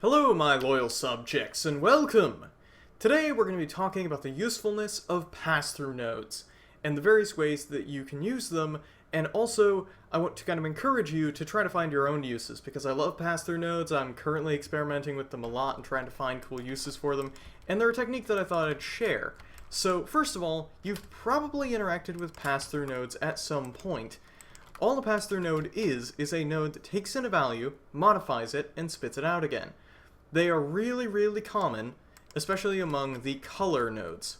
Hello, my loyal subjects, and welcome! Today we're going to be talking about the usefulness of pass-through nodes, and the various ways that you can use them, and also I want to kind of encourage you to try to find your own uses, because I love pass-through nodes. I'm currently experimenting with them a lot and trying to find cool uses for them, and they're a technique that I thought I'd share. So, first of all, you've probably interacted with pass-through nodes at some point. All a pass-through node is a node that takes in a value, modifies it, and spits it out again. They are really common, especially among the color nodes.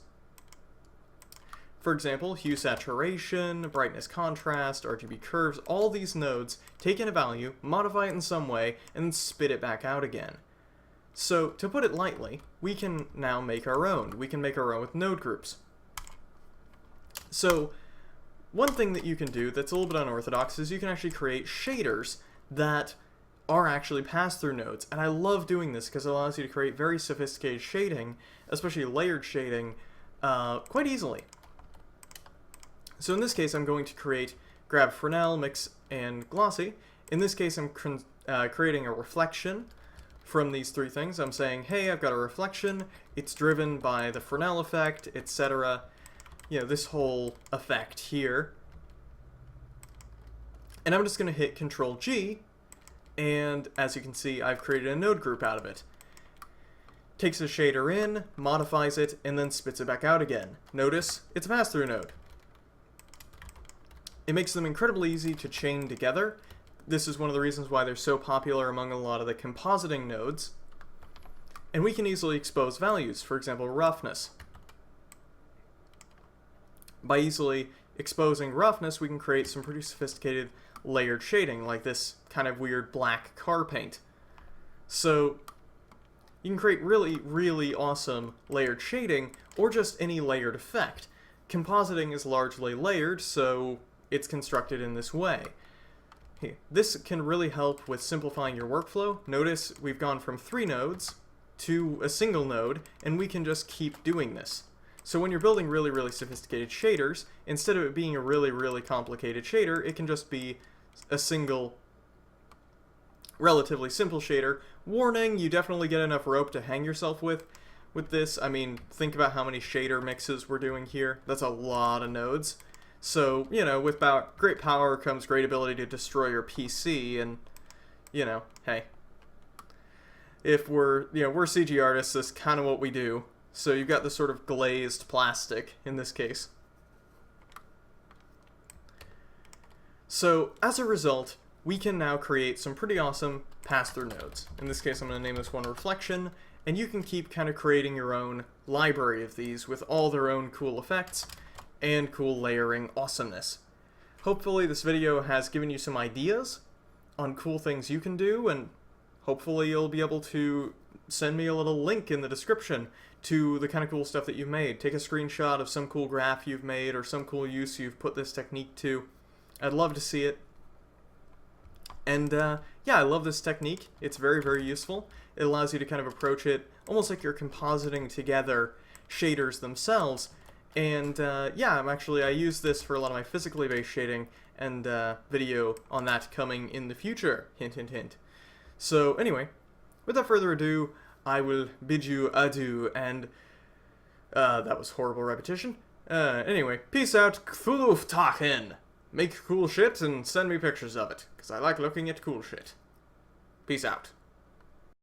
For example, hue saturation, brightness contrast, RGB curves, all these nodes take in a value, modify it in some way, and then spit it back out again. So, to put it lightly, we can now make our own. We can make our own with node groups. So, one thing that you can do that's a little bit unorthodox is you can actually create shaders that are actually pass-through nodes, and I love doing this because it allows you to create very sophisticated shading, especially layered shading, quite easily. So in this case, I'm going to grab Fresnel, Mix, and Glossy. In this case, I'm creating a reflection from these three things. I'm saying, hey, I've got a reflection, it's driven by the Fresnel effect, etc. You know, this whole effect here. And I'm just going to hit Control-G, and as you can see, I've created a node group out of it. Takes a shader in, modifies it, and then spits it back out again. Notice, it's a pass-through node. It makes them incredibly easy to chain together. This is one of the reasons why they're so popular among a lot of the compositing nodes. And we can easily expose values, for example, roughness. By easily exposing roughness, we can create some pretty sophisticated layered shading, like this kind of weird black car paint. So you can create really awesome layered shading, or just any layered effect. Compositing is largely layered, so it's constructed in this way. This can really help with simplifying your workflow. Notice we've gone from 3 nodes to a single node, and we can just keep doing this. So when you're building really sophisticated shaders, instead of it being a really complicated shader, it can just be a single, relatively simple shader. Warning, you definitely get enough rope to hang yourself with this. I mean, think about how many shader mixes we're doing here. That's a lot of nodes. So, you know, with great power comes great ability to destroy your PC, and, you know, hey. If we're CG artists, that's kind of what we do. So you've got this sort of glazed plastic in this case. So as a result, we can now create some pretty awesome pass-through nodes. In this case, I'm going to name this one Reflection, and you can keep kind of creating your own library of these with all their own cool effects and cool layering awesomeness. Hopefully this video has given you some ideas on cool things you can do, and hopefully you'll be able to send me a little link in the description to the kind of cool stuff that you've made. Take a screenshot of some cool graph you've made or some cool use you've put this technique to. I'd love to see it. And yeah, I love this technique. It's very useful. It allows you to kind of approach it almost like you're compositing together shaders themselves. And yeah, I use this for a lot of my physically based shading, and video on that coming in the future. Hint, hint, hint. So anyway, without further ado, I will bid you adieu, and that was horrible repetition. Anyway, peace out, Cthulhu Tachen. Make cool shit and send me pictures of it, because I like looking at cool shit. Peace out.